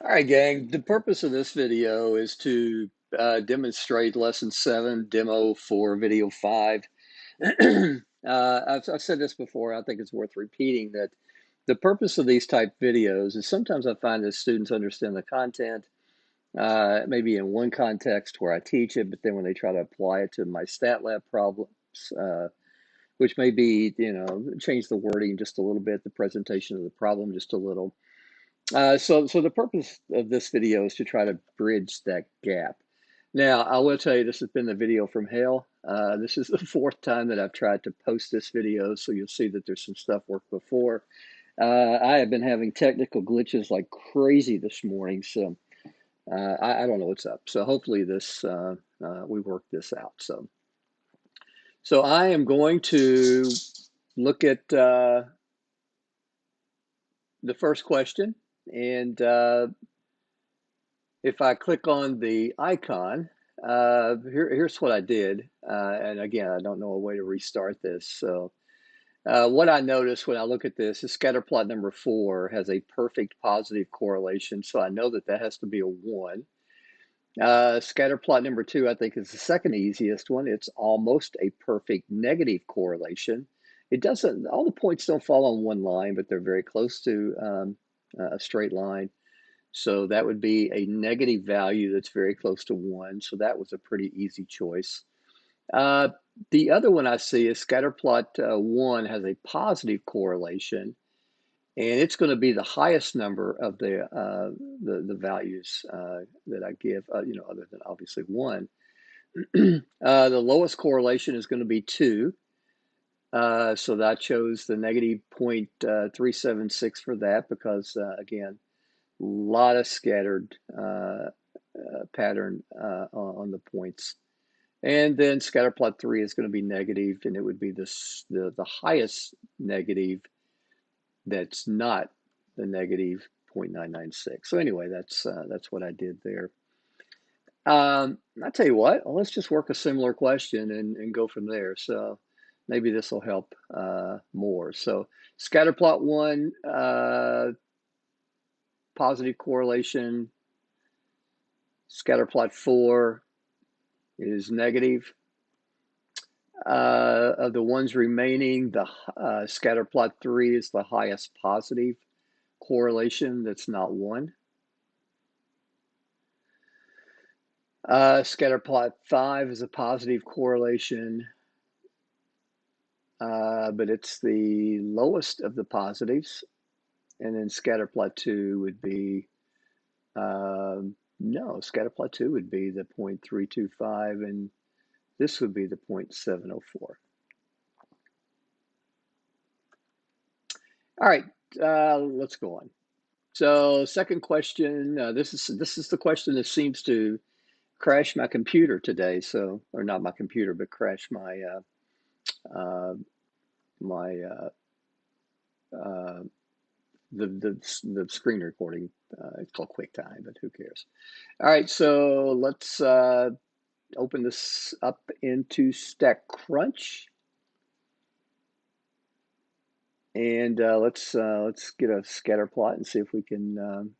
All right, gang. The purpose of this video is to demonstrate Lesson 7, Demo for Video 5. I've said this before. I think it's worth repeating that the purpose of these type videos is sometimes I find that students understand the content, maybe in one context where I teach it, but then when they try to apply it to my stat lab problems, which may be, change the wording just a little bit, the presentation of the problem just a little. So the purpose of this video is to try to bridge that gap. Now, I will tell you, this has been the video from hell. This is the fourth time that I've tried to post this video, so you'll see that there's some stuff worked before. I have been having technical glitches like crazy this morning, so I don't know what's up. So hopefully we work this out. So I am going to look at the first question, and if I click on the icon, here's what I did. And again, I don't know a way to restart this. So what I noticed when I look at this is scatter plot number 4 has a perfect positive correlation. So I know that that has to be a 1. Scatter plot number 2, I think, is the second easiest one. It's almost a perfect negative correlation. It doesn't, all the points don't fall on one line, but they're very close to a straight line. So that would be a negative value that's very close to 1. So that was a pretty easy choice. The other one I see is scatterplot 1 has a positive correlation, and it's going to be the highest number of the values that I give, other than obviously 1. The lowest correlation is going to be 2. So that chose the negative 0.376 for that because, again, a lot of scattered pattern on the points. And then scatter plot 3 is going to be negative, and it would be the highest negative that's not the negative 0.996. So anyway, that's what I did there. I tell you what, let's just work a similar question and go from there. So maybe this will help more. So scatter plot 1, positive correlation. Scatter plot 4 is negative. Of the ones remaining, the scatter plot 3 is the highest positive correlation. That's not 1. Scatter plot 5 is a positive correlation, but it's the lowest of the positives. And then scatter plot 2 would be, no, scatter plot 2 would be the 0.325, and this would be the 0.704. All right, let's go on. So second question, this is the question that seems to crash my computer today. So, or not my computer, but crash my the screen recording. It's called QuickTime, but who cares? All right, so let's open this up into StatCrunch. And let's get a scatter plot and see if we can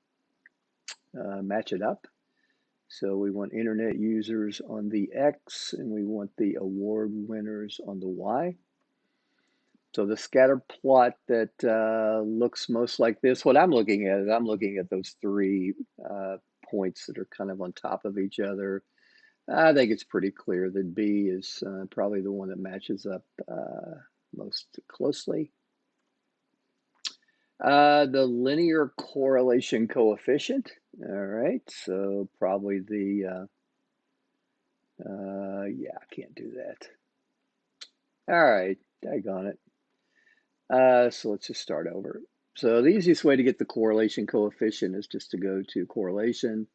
match it up. So we want internet users on the X, and we want the award winners on the Y. So the scatter plot that looks most like this, what I'm looking at is I'm looking at those 3 points that are kind of on top of each other. I think it's pretty clear that B is probably the one that matches up most closely. The linear correlation coefficient. All right, so probably the, yeah, I can't do that. All right, daggone it. So let's just start over. So the easiest way to get the correlation coefficient is just to go to correlation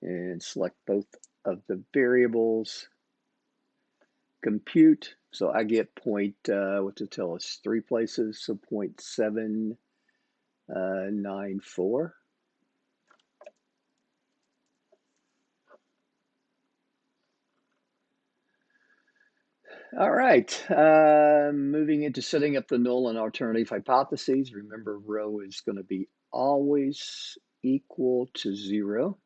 and select both of the variables, compute. So I get what's it tell us, 3 places, so 0.794. All right, moving into setting up the null and alternative hypotheses. Remember, rho is going to be always equal to 0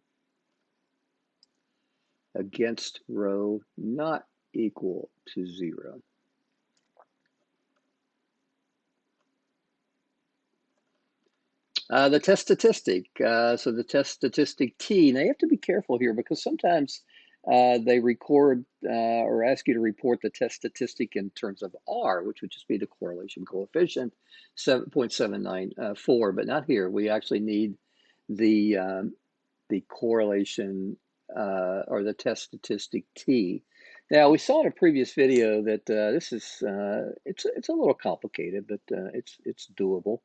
against row not equal to 0. The test statistic. So the test statistic T. Now you have to be careful here because sometimes they record or ask you to report the test statistic in terms of R, which would just be the correlation coefficient, 7.794. But not here. We actually need the correlation or the test statistic T. Now we saw in a previous video that this is it's a little complicated, but it's doable.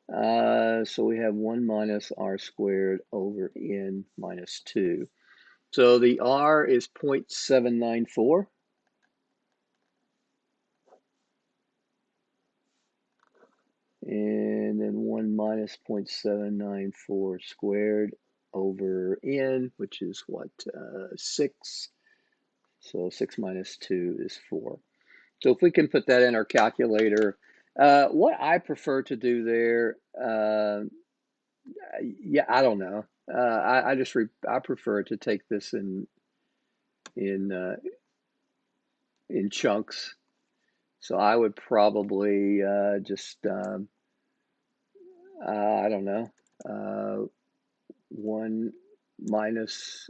So we have 1 minus r squared over n minus 2. So the r is 0.794. And then 1 minus 0.794 squared over n, which is what, 6. So 6 minus 2 is 4. So if we can put that in our calculator, what I prefer to do there, yeah, I don't know. I prefer to take this in chunks. So I would probably just I don't know, 1 minus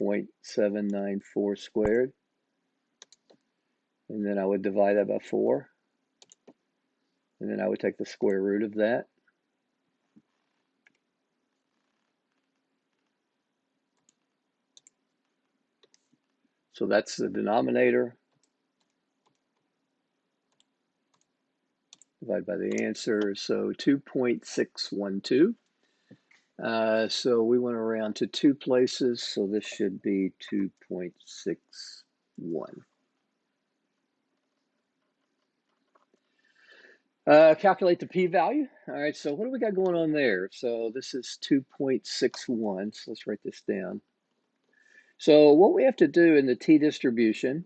0.794 squared, and then I would divide that by 4, and then I would take the square root of that. So that's the denominator. Divide by the answer, so 2.612. So we went around to 2 places, so this should be 2.61. Calculate the p-value. All right, so what do we got going on there? So this is 2.61, so let's write this down. So what we have to do in the t-distribution,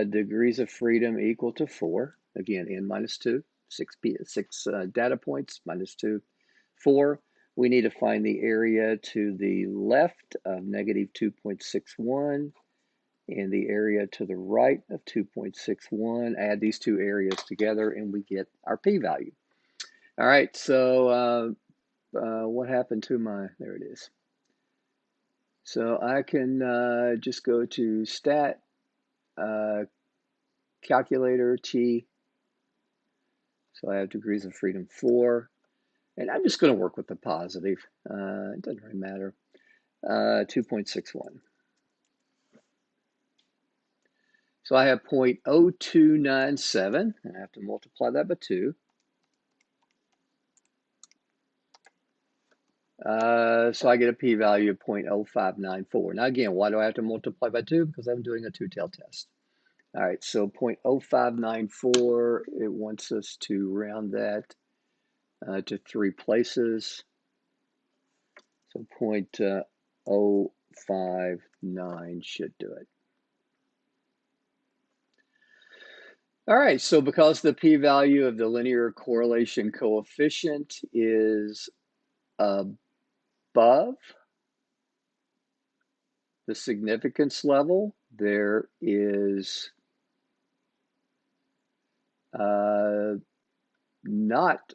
degrees of freedom equal to 4. Again, n minus 2, 6 data points, minus 2, 4. We need to find the area to the left of negative 2.61 and the area to the right of 2.61. Add these two areas together and we get our p-value. All right, so what happened to my, there it is. So I can just go to stat calculator T. So I have degrees of freedom 4. And I'm just going to work with the positive. It doesn't really matter. 2.61. So I have 0.0297, and I have to multiply that by 2. So I get a p-value of 0.0594. Now again, why do I have to multiply by 2? Because I'm doing a two-tailed test. All right, so 0.0594, it wants us to round that to 3 places. So 0.059 should do it. All right, so because the p-value of the linear correlation coefficient is above the significance level, there is not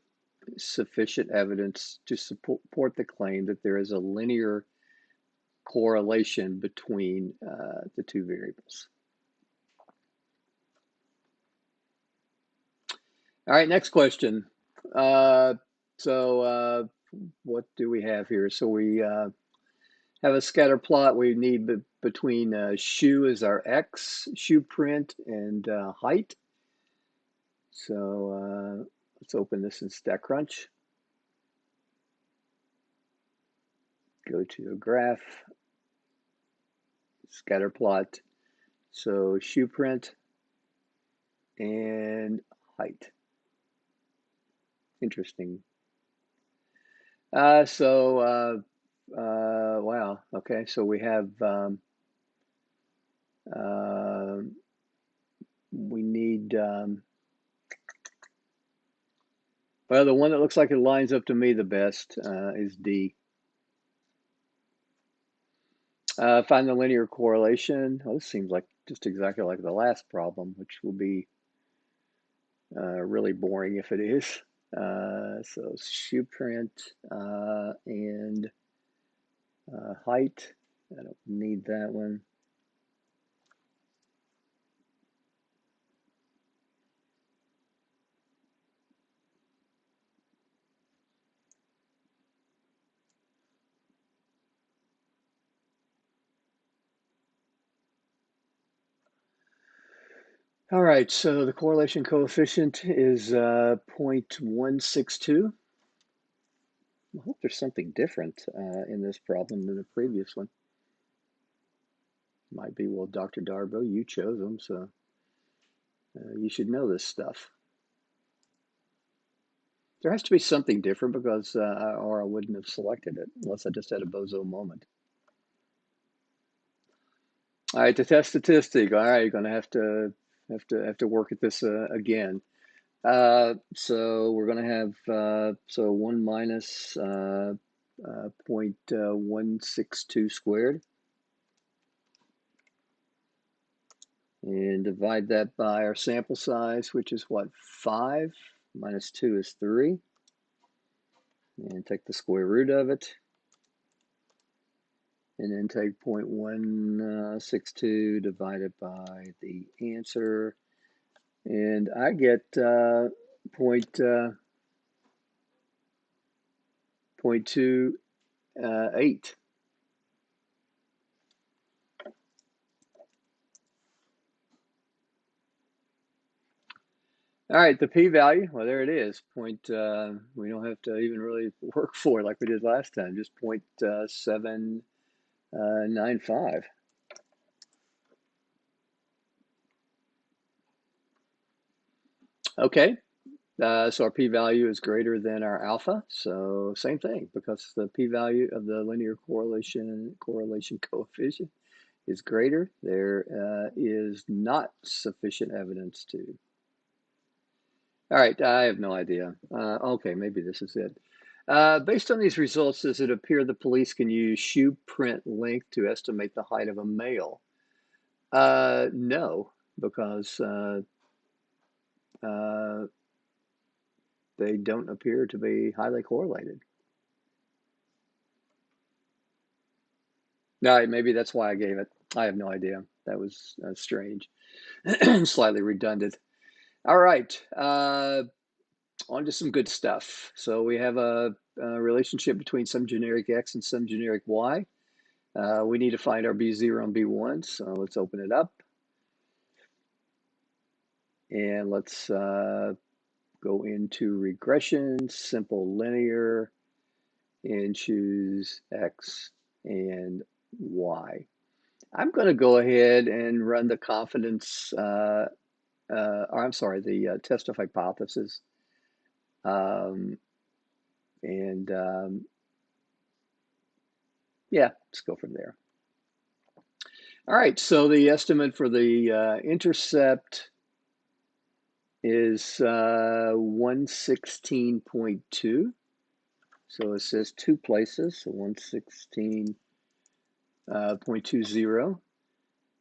sufficient evidence to support the claim that there is a linear correlation between the two variables. All right, next question. What do we have here? So we have a scatter plot. We need between shoe is our x, shoe print, and height. So let's open this in StatCrunch. Go to a graph, scatter plot. So shoe print and height. Interesting. Wow. Okay, so we have we need Well, the one that looks like it lines up to me the best is D. Find the linear correlation. Oh, this seems like just exactly like the last problem, which will be really boring if it is. So shoe print and height. I don't need that one. All right, so the correlation coefficient is 0.162. I hope there's something different in this problem than the previous one. Might be, well, Dr. Darbo, you chose them, so you should know this stuff. There has to be something different because, or I wouldn't have selected it unless I just had a bozo moment. All right, to test statistic. All right, you're going to have to work at this again. So we're going to have so 1 minus 0.162 squared, and divide that by our sample size, which is what, 5 minus 2 is 3, and take the square root of it, and then take 0.162 divided by the answer, and I get 0.28. All right, the p-value, well, there it is. We don't have to even really work for it like we did last time, just 0.795. Okay, so our p-value is greater than our alpha, so same thing, because the p-value of the linear correlation coefficient is greater, there is not sufficient evidence to. All right, I have no idea. Okay, maybe this is it. Based on these results, does it appear the police can use shoe print length to estimate the height of a male? No, because they don't appear to be highly correlated. No, maybe that's why I gave it. I have no idea. That was strange, slightly redundant. All right, on to some good stuff. So we have a relationship between some generic X and some generic Y. We need to find our B0 and B1, so let's open it up. And let's go into regression, simple linear, and choose X and Y. I'm going to go ahead and run the confidence, or I'm sorry, the test of hypothesis. Yeah, let's go from there. All right, so the estimate for the intercept is 116.2. So it says 2 places, so 116.20.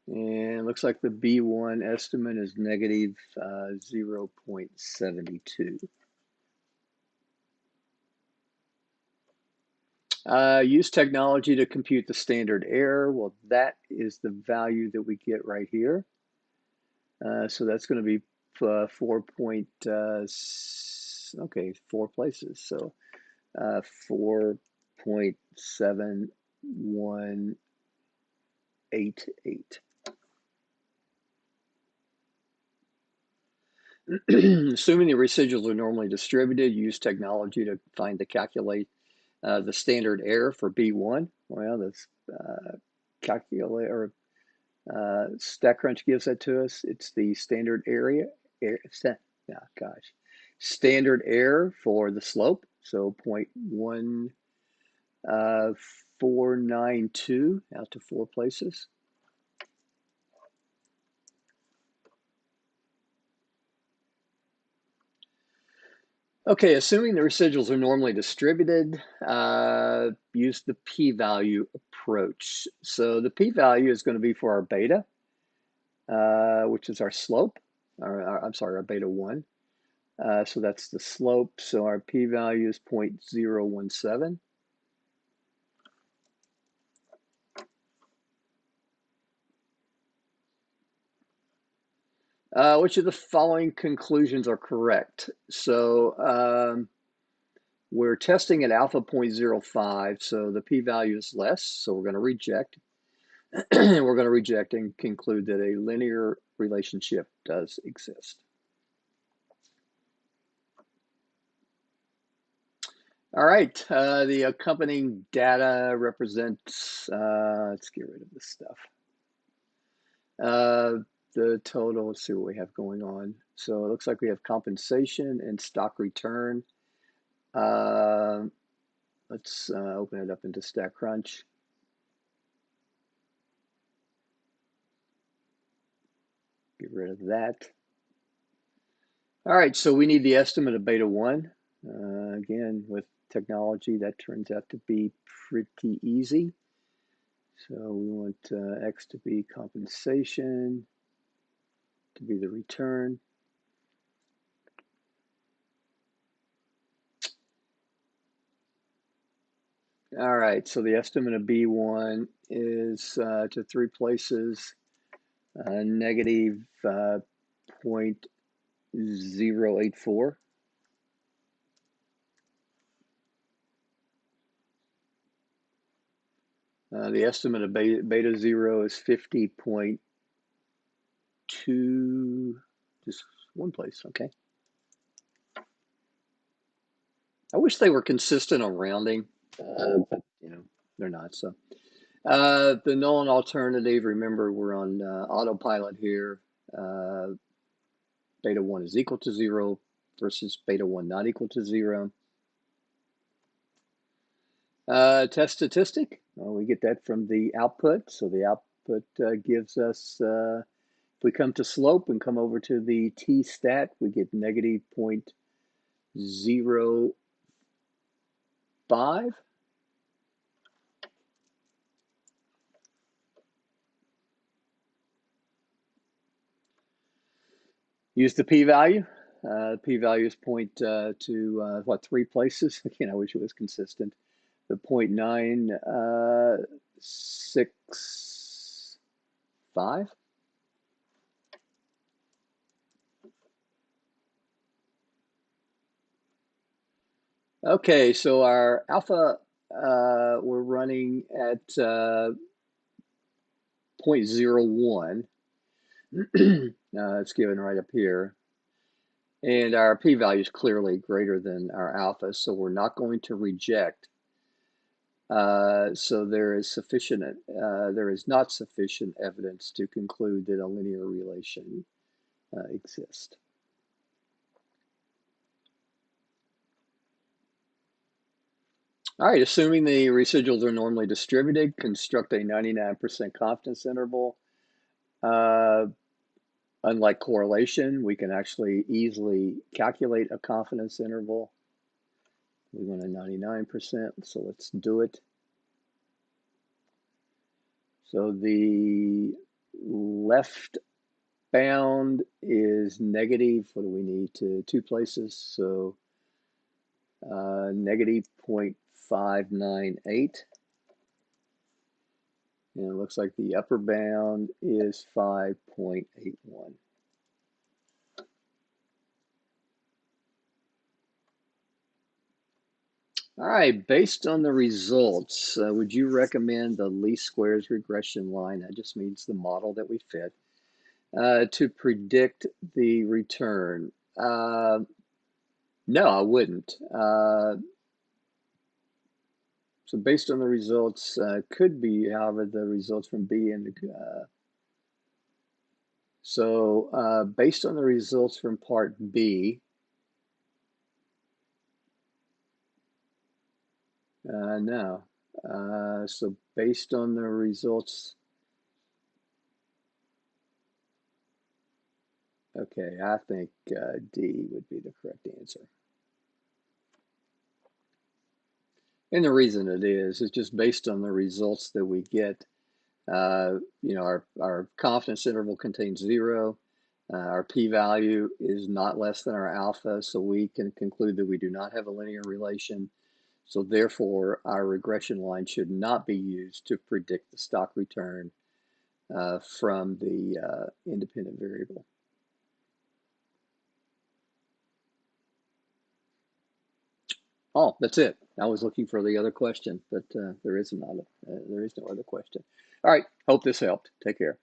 And it looks like the B1 estimate is negative 0.72. Use technology to compute the standard error. Well, that is the value that we get right here. So that's going to be 4 places. So 4.7188. Assuming the residuals are normally distributed, use technology to calculate the standard error for B1. Well, this calculator StatCrunch gives that to us. It's the standard standard error for the slope. So 0.1492 out to 4 places. Okay, assuming the residuals are normally distributed, use the p-value approach. So the p-value is going to be for our beta, which is our slope, I'm sorry, our beta 1. So that's the slope. So our p-value is 0.017. Which of the following conclusions are correct? So we're testing at alpha 0.05, so the p-value is less, so we're going to reject. We're going to reject and conclude that a linear relationship does exist. All right, the accompanying data represents, let's get rid of this stuff. The total, let's see what we have going on. So it looks like we have compensation and stock return. Let's open it up into StatCrunch. Get rid of that. All right, so we need the estimate of beta 1. Again, with technology, that turns out to be pretty easy. So we want X to be compensation, to be the return. All right, so the estimate of B1 is to 3 places, negative 0.084. The estimate of beta 0 is 50.2, just one place, okay. I wish they were consistent on rounding, but they're not. So the null and alternative, remember we're on autopilot here. Beta 1 is equal to 0 versus beta 1 not equal to 0. Test statistic, we get that from the output. So the output gives us, if we come to slope and come over to the t-stat, we get negative 0.05. Use the p-value. P-value is point to what, 3 places? Again, I wish it was consistent. The 0.965. Okay, so our alpha, we're running at 0.01. It's given right up here. And our p-value is clearly greater than our alpha, so we're not going to reject. So there is not sufficient evidence to conclude that a linear relation exists. All right, assuming the residuals are normally distributed, construct a 99% confidence interval. Unlike correlation, we can actually easily calculate a confidence interval. We want a 99%, so let's do it. So the left bound is negative. What do we need to 2 places? So negative 0.598. And it looks like the upper bound is 5.81. All right, based on the results, would you recommend the least squares regression line, that just means the model that we fit, to predict the return? No, I wouldn't. So based on the results, could be, however, the results from B and based on the results from part B, no. So based on the results, okay, I think D would be the correct answer. And the reason it is just based on the results that we get. Our confidence interval contains 0. Our p-value is not less than our alpha, so we can conclude that we do not have a linear relation. So therefore, our regression line should not be used to predict the stock return from the independent variable. Oh, that's it. I was looking for the other question, but there is no other question. All right. Hope this helped. Take care.